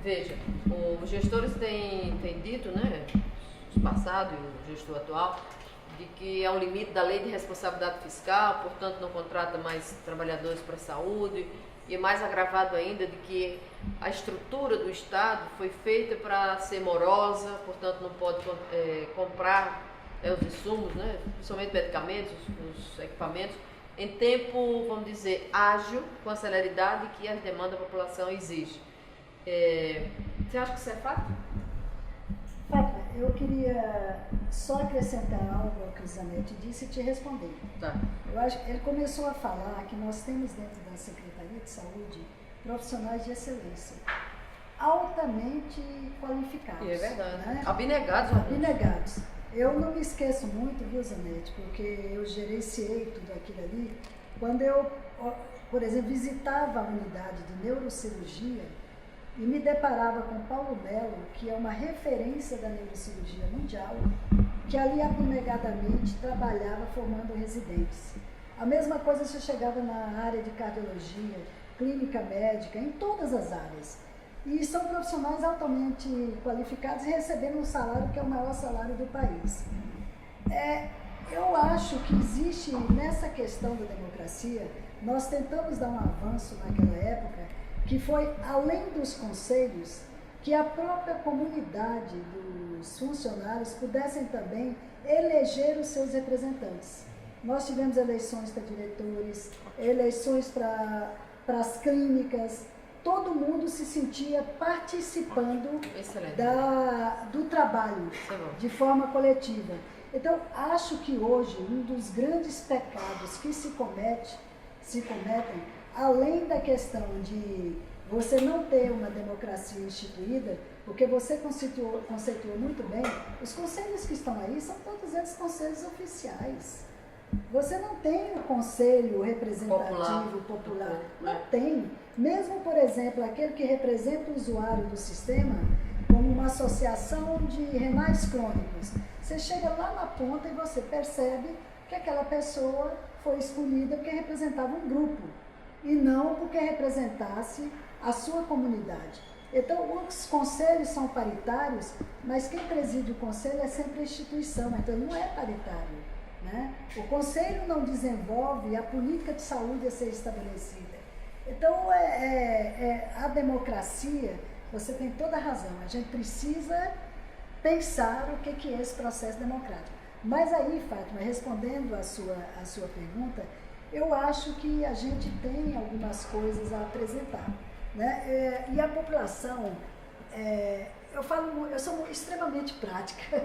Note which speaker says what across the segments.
Speaker 1: Veja, os gestores têm dito, né, o passado e o gestor atual, de que há um limite da lei de responsabilidade fiscal, portanto não contrata mais trabalhadores para a saúde, e é mais agravado ainda de que a estrutura do Estado foi feita para ser morosa, portanto não pode comprar os insumos, né, principalmente medicamentos, os equipamentos, em tempo, vamos dizer, ágil, com a celeridade que a demanda da população exige. Você acha que isso é fato?
Speaker 2: Fátima, eu queria só acrescentar algo ao que o Zanetti disse e te responder.
Speaker 1: Tá.
Speaker 2: Eu acho que ele começou a falar que nós temos dentro da Secretaria de Saúde profissionais de excelência, altamente qualificados.
Speaker 1: E é verdade.
Speaker 2: Né?
Speaker 1: Abnegados.
Speaker 2: Abnegados. Eu não me esqueço muito, viu, Zanetti, porque eu gerenciei tudo aquilo ali. Quando eu, por exemplo, visitava a unidade de neurocirurgia e me deparava com Paulo Melo, que é uma referência da neurocirurgia mundial, que ali abnegadamente trabalhava formando residentes. A mesma coisa se chegava na área de cardiologia, clínica médica, em todas as áreas. E são profissionais altamente qualificados e recebendo um salário que é o maior salário do país. Eu acho que existe nessa questão da democracia, nós tentamos dar um avanço naquela época, que foi além dos conselhos, que a própria comunidade dos funcionários pudessem também eleger os seus representantes. Nós tivemos eleições para diretores, eleições para as clínicas, todo mundo se sentia participando do trabalho de forma coletiva. Então, acho que hoje um dos grandes pecados que se cometem, além da questão de você não ter uma democracia instituída, porque você conceituou muito bem, os conselhos que estão aí são todos eles conselhos oficiais. Você não tem o conselho representativo popular. Não tem. Mesmo, por exemplo, aquele que representa o usuário do sistema, como uma associação de renais crônicos, você chega lá na ponta e você percebe que aquela pessoa foi escolhida porque representava um grupo e não porque representasse a sua comunidade. Então, os conselhos são paritários, mas quem preside o conselho é sempre a instituição, então ele não é paritário. Né? O conselho não desenvolve a política de saúde a ser estabelecida. Então, a democracia, você tem toda a razão, a gente precisa pensar o que é esse processo democrático. Mas aí, Fátima, respondendo a sua pergunta, eu acho que a gente tem algumas coisas a apresentar. Né? E a população, eu sou extremamente prática,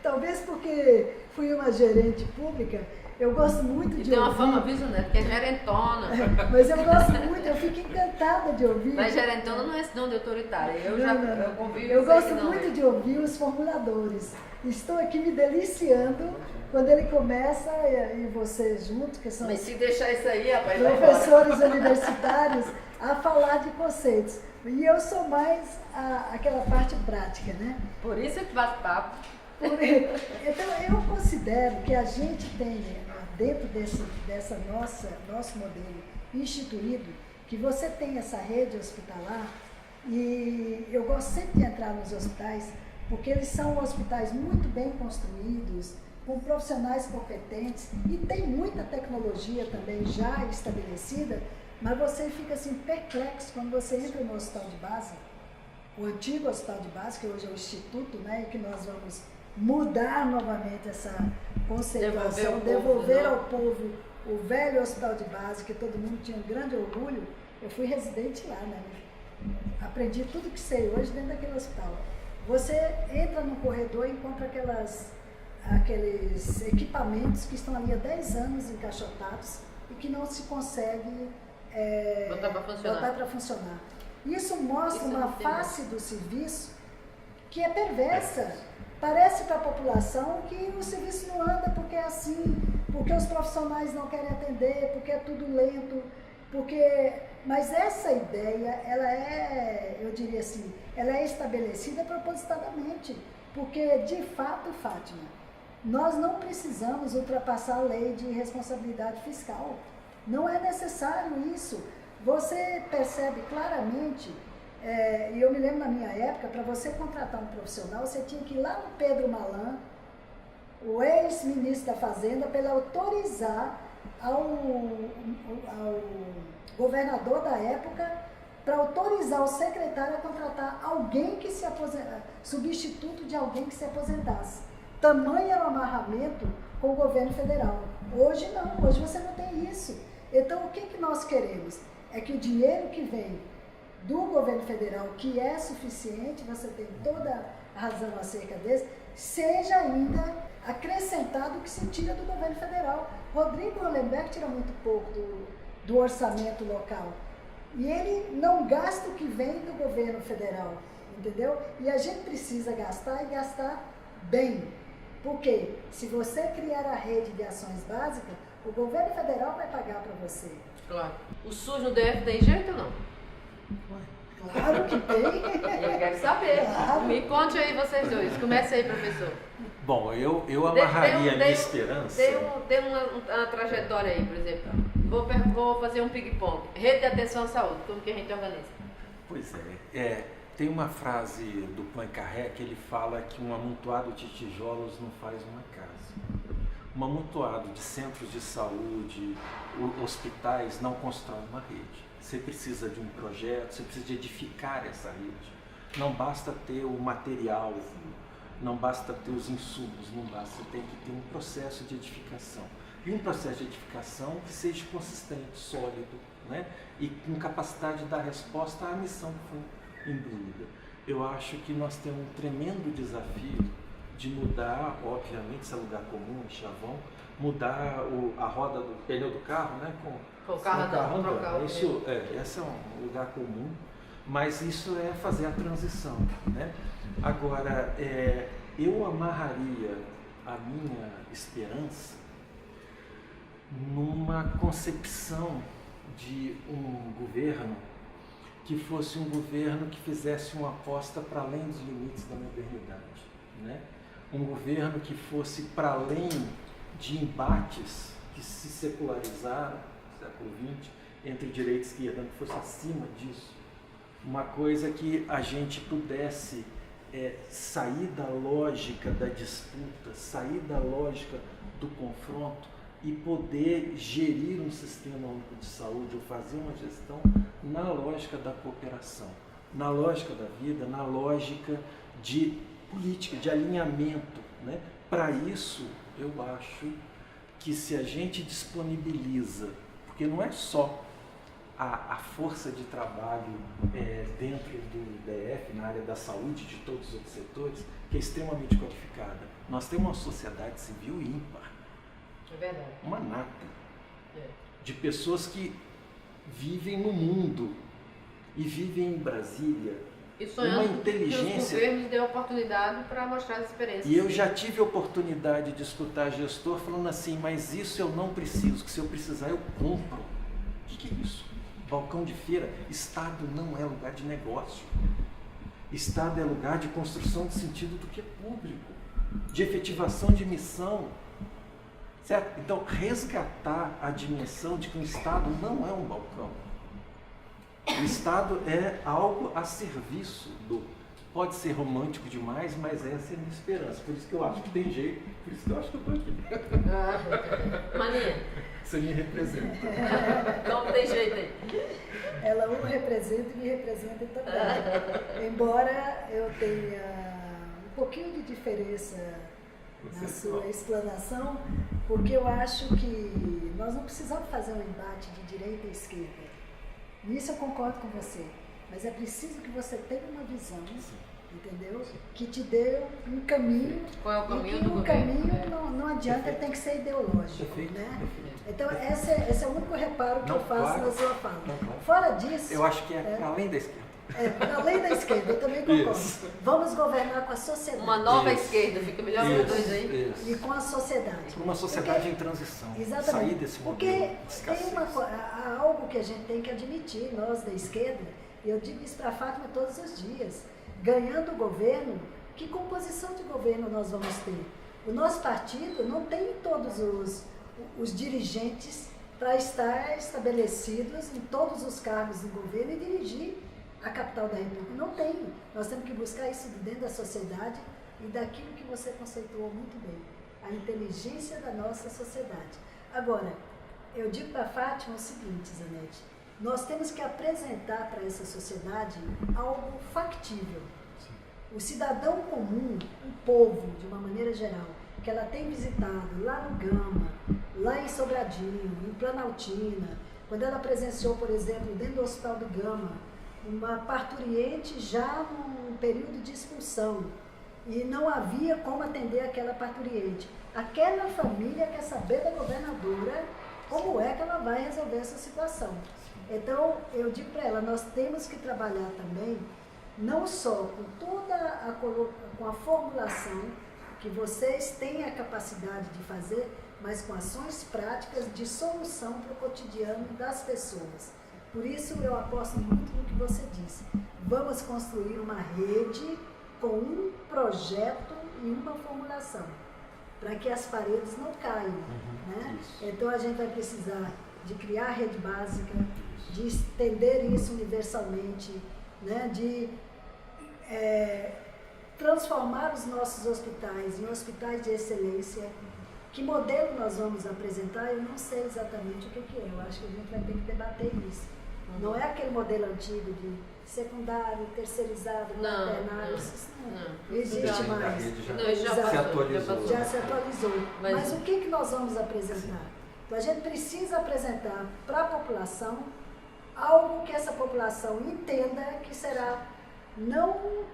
Speaker 2: talvez porque fui uma gerente pública, eu gosto muito de ouvir.
Speaker 1: Tem uma fama, viu, né? Porque é gerentona.
Speaker 2: Mas eu gosto muito, eu fico encantada de ouvir.
Speaker 1: Mas gerentona não é sinal de autoritária,
Speaker 2: eu gosto muito de ouvir os formuladores. Estou aqui me deliciando quando ele começa, e vocês juntos, que são
Speaker 1: mas se deixar isso aí, rapaz,
Speaker 2: professores universitários, a falar de conceitos. E eu sou mais aquela parte prática, né?
Speaker 1: Por isso é que bate papo.
Speaker 2: Então, eu considero que a gente tem, dentro dessa nosso modelo instituído, que você tem essa rede hospitalar, e eu gosto sempre de entrar nos hospitais, porque eles são hospitais muito bem construídos, com profissionais competentes, e tem muita tecnologia também já estabelecida, mas você fica assim perplexo quando você entra no hospital de base, o antigo hospital de base, que hoje é o Instituto, né, e que nós vamos mudar novamente essa conceituação, devolver ao povo o velho hospital de base, que todo mundo tinha um grande orgulho. Eu fui residente lá, né? Aprendi tudo que sei hoje dentro daquele hospital. Você entra no corredor e encontra aqueles equipamentos que estão ali há 10 anos encaixotados e que não se consegue botar para funcionar. Isso mostra uma face do serviço que é perversa. Parece para a população que o serviço não anda porque é assim, porque os profissionais não querem atender, porque é tudo lento, mas essa ideia, ela eu diria assim, ela é estabelecida propositadamente, porque de fato, Fátima, nós não precisamos ultrapassar a lei de responsabilidade fiscal. Não é necessário isso. Você percebe claramente E eu me lembro na minha época, para você contratar um profissional, você tinha que ir lá no Pedro Malan, o ex-ministro da Fazenda, para ele autorizar ao governador da época, para autorizar o secretário a contratar alguém que se aposentasse, substituto de alguém que se aposentasse. Tamanho era o amarramento com o governo federal. Hoje não, hoje você não tem isso. Então o que nós queremos? É que o dinheiro que vem do governo federal, que é suficiente, você tem toda a razão acerca desse, seja ainda acrescentado o que se tira do governo federal. Rodrigo Hollenberg tira muito pouco do orçamento local. E ele não gasta o que vem do governo federal, entendeu? E a gente precisa gastar e gastar bem. Porque se você criar a rede de ações básicas, o governo federal vai pagar para você.
Speaker 1: Claro. O SUS no DF tem jeito ou não?
Speaker 2: Claro que tem.
Speaker 1: Eu quero saber. Claro. Me conte aí vocês dois. Comece aí, professor.
Speaker 3: Bom, eu amarraria a minha esperança.
Speaker 1: Tem uma trajetória aí, por exemplo. Vou fazer um ping-pong. Rede de atenção à saúde. Como que a gente organiza?
Speaker 3: Pois é. Tem uma frase do Poincaré que ele fala que um amontoado de tijolos não faz uma casa. Um amontoado de centros de saúde, hospitais não constrói uma rede. Você precisa de um projeto, você precisa de edificar essa rede. Não basta ter o material, não basta ter os insumos, não basta, tem que ter um processo de edificação. E um processo de edificação que seja consistente, sólido, né? E com capacidade de dar resposta à missão que foi imbuída. Eu acho que nós temos um tremendo desafio de mudar, obviamente, esse é lugar comum, chavão, mudar a roda do pneu do carro, né?
Speaker 1: Com o carro andando.
Speaker 3: Esse é um lugar comum, mas isso é fazer a transição, né? Agora, eu amarraria a minha esperança numa concepção de um governo que fosse um governo que fizesse uma aposta para além dos limites da modernidade, né? Um governo que fosse para além de embates que se secularizaram no século XX entre direita e esquerda, que fosse acima disso. Uma coisa que a gente pudesse sair da lógica da disputa, sair da lógica do confronto e poder gerir um sistema único de saúde ou fazer uma gestão na lógica da cooperação, na lógica da vida, na lógica de política, de alinhamento, né? Para isso, eu acho que se a gente disponibiliza, porque não é só a força de trabalho dentro do DF, na área da saúde, de todos os outros setores, que é extremamente qualificada. Nós temos uma sociedade civil ímpar.
Speaker 1: É verdade.
Speaker 3: Uma nata de pessoas que vivem no mundo e vivem em Brasília.
Speaker 1: E sonhando
Speaker 3: uma inteligência.
Speaker 1: Que os governos dêem oportunidade para mostrar as experiências.
Speaker 3: E eu já tive a oportunidade de escutar gestor falando assim, mas isso eu não preciso, que se eu precisar eu compro. O que é isso? Balcão de feira. Estado não é lugar de negócio. Estado é lugar de construção de sentido do que é público, de efetivação de missão. Certo? Então, resgatar a dimensão de que o Estado não é um balcão. O Estado é algo a serviço do... Pode ser romântico demais, mas essa é a minha esperança. Por isso que eu acho que tem jeito, por isso que eu acho que eu estou aqui.
Speaker 1: Maninha.
Speaker 3: Você me representa.
Speaker 1: Então tem jeito aí.
Speaker 2: Ela o representa e me representa também. Embora eu tenha um pouquinho de diferença na sua explanação, porque eu acho que nós não precisamos fazer um embate de direita e esquerda. Nisso eu concordo com você, mas é preciso que você tenha uma visão, entendeu? Que te dê um caminho.
Speaker 1: Qual é o caminho
Speaker 2: e que
Speaker 1: do
Speaker 2: o
Speaker 1: governo?
Speaker 2: caminho não adianta, ele tem que ser ideológico, né? Então esse é o único reparo que eu faço na sua fala. Fora disso...
Speaker 3: Eu acho que é para além da esquerda.
Speaker 2: Além da esquerda, eu também concordo.
Speaker 3: Isso.
Speaker 2: Vamos governar com a sociedade.
Speaker 1: Uma nova esquerda, fica melhor que os dois aí.
Speaker 3: Isso.
Speaker 2: E com a sociedade.
Speaker 3: Uma sociedade em transição.
Speaker 2: Exatamente.
Speaker 3: Sair desse
Speaker 2: Porque
Speaker 3: modelo de
Speaker 2: há algo que a gente tem que admitir, nós da esquerda, e eu digo isso para a Fátima todos os dias, ganhando o governo, que composição de governo nós vamos ter? O nosso partido não tem todos os dirigentes para estar estabelecidos em todos os cargos do governo e dirigir a capital da República. Não tem. Nós temos que buscar isso de dentro da sociedade e daquilo que você conceituou muito bem, a inteligência da nossa sociedade. Agora, eu digo para a Fátima o seguinte, Zanetti, nós temos que apresentar para essa sociedade algo factível. O cidadão comum, o povo, de uma maneira geral, que ela tem visitado lá no Gama, lá em Sobradinho, em Planaltina, quando ela presenciou, por exemplo, dentro do Hospital do Gama, uma parturiente já num período de expulsão, e não havia como atender aquela parturiente. Aquela família quer saber da governadora como é que ela vai resolver essa situação. Então, eu digo para ela, nós temos que trabalhar também, não só com toda com a formulação que vocês têm a capacidade de fazer, mas com ações práticas de solução para o cotidiano das pessoas. Por isso, eu aposto muito no que você disse. Vamos construir uma rede com um projeto e uma formulação, para que as paredes não caiam. Né? Então, a gente vai precisar de criar rede básica, de estender isso universalmente, né? De transformar os nossos hospitais em hospitais de excelência. Que modelo nós vamos apresentar, eu não sei exatamente o que é. Eu acho que a gente vai ter que debater isso. Não é aquele modelo antigo de secundário, terceirizado, quaternário, isso não existe mais. Já se atualizou. Mas o que nós vamos apresentar? Então, a gente precisa apresentar para a população algo que essa população entenda que será, não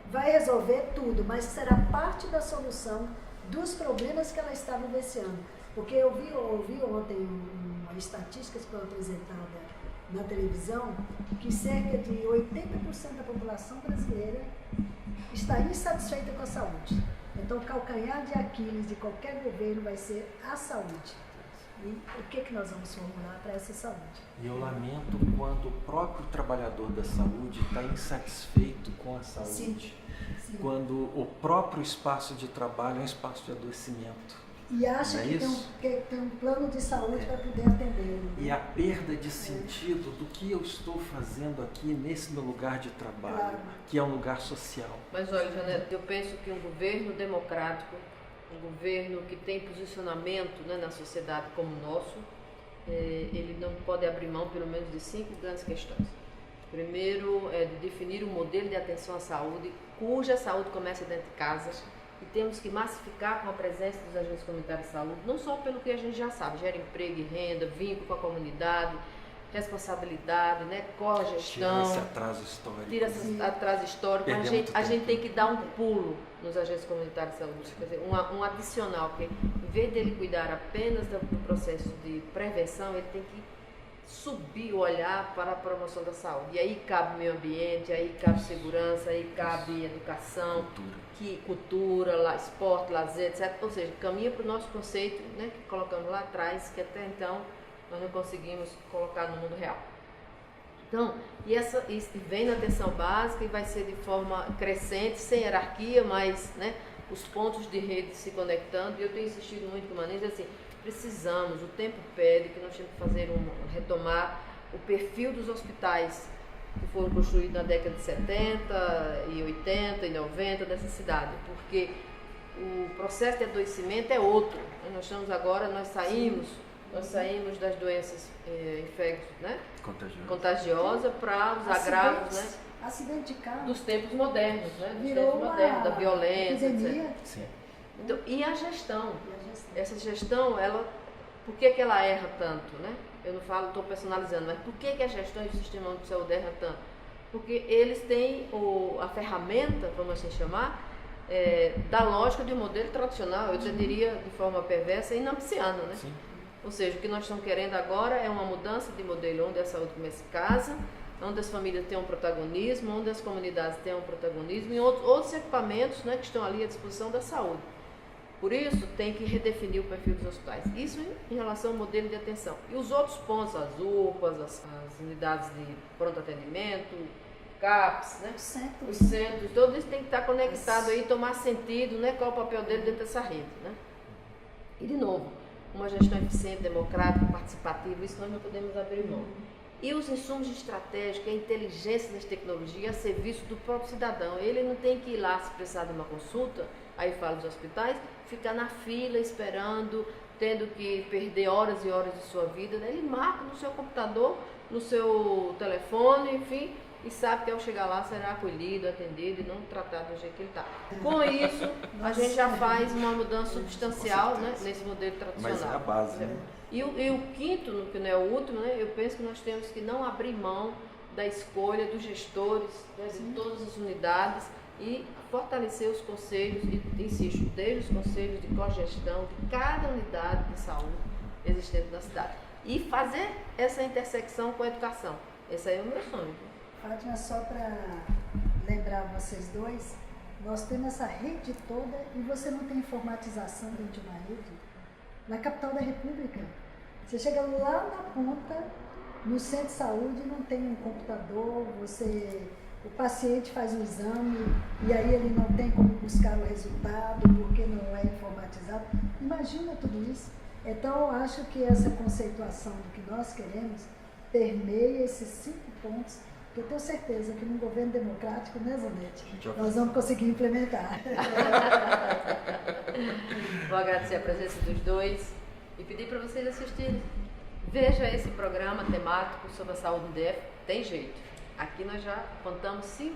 Speaker 2: vai resolver tudo, mas será parte da solução dos problemas que ela está vivenciando. Porque eu ouvi ontem uma estatística que foi apresentada na televisão, que cerca de 80% da população brasileira está insatisfeita com a saúde. Então, o calcanhar de Aquiles de qualquer governo vai ser a saúde. E o que nós vamos formular para essa saúde?
Speaker 3: E eu lamento quando o próprio trabalhador da saúde está insatisfeito com a saúde.
Speaker 2: Sim.
Speaker 3: Quando o próprio espaço de trabalho é um espaço de adoecimento.
Speaker 2: E acha que tem um plano de saúde para poder atender.
Speaker 3: E a perda de sentido do que eu estou fazendo aqui nesse meu lugar de trabalho, que é um lugar social.
Speaker 1: Mas olha, Janete, eu penso que um governo democrático, um governo que tem posicionamento, né, na sociedade como o nosso, ele não pode abrir mão pelo menos de 5 grandes questões. Primeiro, é de definir um modelo de atenção à saúde, cuja saúde começa dentro de casa, e temos que massificar com a presença dos agentes comunitários de saúde, não só pelo que a gente já sabe, gera emprego e renda, vínculo com a comunidade, responsabilidade, né, cogestão.
Speaker 3: Tira esse atraso histórico.
Speaker 1: Tira esse atraso histórico. A gente tem que dar um pulo nos agentes comunitários de saúde, quer dizer, um adicional, que em vez dele cuidar apenas do processo de prevenção, ele tem que subir o olhar para a promoção da saúde. E aí cabe meio ambiente, aí cabe segurança, aí cabe educação, cultura, esporte, lazer, etc. Ou seja, caminha para o nosso conceito, né, que colocamos lá atrás, que até então nós não conseguimos colocar no mundo real. Então, isso vem na atenção básica e vai ser de forma crescente, sem hierarquia, mas, né, os pontos de rede se conectando. E eu tenho insistido muito com o Manejo, assim, precisamos, o tempo pede que nós temos que retomar o perfil dos hospitais que foram construídos na década de 70 e 80 e 90 dessa cidade, porque o processo de adoecimento é outro. Nós saímos das doenças né, contagiosas para os agravos, né,
Speaker 2: acidente de carro
Speaker 1: dos tempos modernos, né, da violência, etc.
Speaker 3: Sim.
Speaker 1: Então, e a gestão? Essa gestão, por que ela erra tanto, né? Eu não falo, estou personalizando, mas por que a gestão do sistema de saúde erra tanto? Porque eles têm a ferramenta, vamos assim chamar, da lógica de um modelo tradicional, eu diria de forma perversa e inampciana, né? Sim. Ou seja, o que nós estamos querendo agora é uma mudança de modelo onde a saúde começa em casa, onde as famílias têm um protagonismo, onde as comunidades têm um protagonismo e outros equipamentos, né, que estão ali à disposição da saúde. Por isso, tem que redefinir o perfil dos hospitais. Isso em relação ao modelo de atenção. E os outros pontos, as UPAs, as unidades de pronto atendimento, CAPS, né? Os centros, tudo isso tem que estar conectado aí, tomar sentido, né? Qual é o papel dele dentro dessa rede, né? E, de novo, uma gestão eficiente, democrática, participativa, isso nós não podemos abrir mão. e os insumos estratégicos, a inteligência das tecnologias a serviço do próprio cidadão. Ele não tem que ir lá se precisar de uma consulta, aí fala dos hospitais, ficar na fila esperando, tendo que perder horas e horas de sua vida. Ele marca no seu computador, no seu telefone, enfim, e sabe que ao chegar lá será acolhido, atendido e não tratado do jeito que ele está. Com isso, a gente já faz uma mudança substancial, né, nesse modelo tradicional.
Speaker 4: Mas é a base, né?
Speaker 1: E o quinto, que não é o último, né, eu penso que nós temos que não abrir mão da escolha dos gestores, né, de todas as unidades e fortalecer os conselhos, e insisto, desde os conselhos de cogestão de cada unidade de saúde existente na cidade. E fazer essa intersecção com a educação. Esse aí é o meu sonho.
Speaker 2: Fátima, só para lembrar vocês dois, nós temos essa rede toda e você não tem informatização dentro de uma rede. Na capital da República, você chega lá na ponta, no centro de saúde, não tem um computador, o paciente faz um exame e aí ele não tem como buscar o resultado porque não é informatizado. Imagina tudo isso. Então, eu acho que essa conceituação do que nós queremos permeia esses 5 pontos, que eu tenho certeza que num governo democrático, né, Zanetti, nós vamos conseguir implementar.
Speaker 1: Vou agradecer a presença dos dois e pedir para vocês assistirem. Veja esse programa temático sobre a saúde do DF. Tem jeito. Aqui nós já contamos 5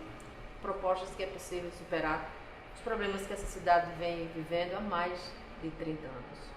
Speaker 1: propostas que é possível superar os problemas que essa cidade vem vivendo há mais de 30 anos.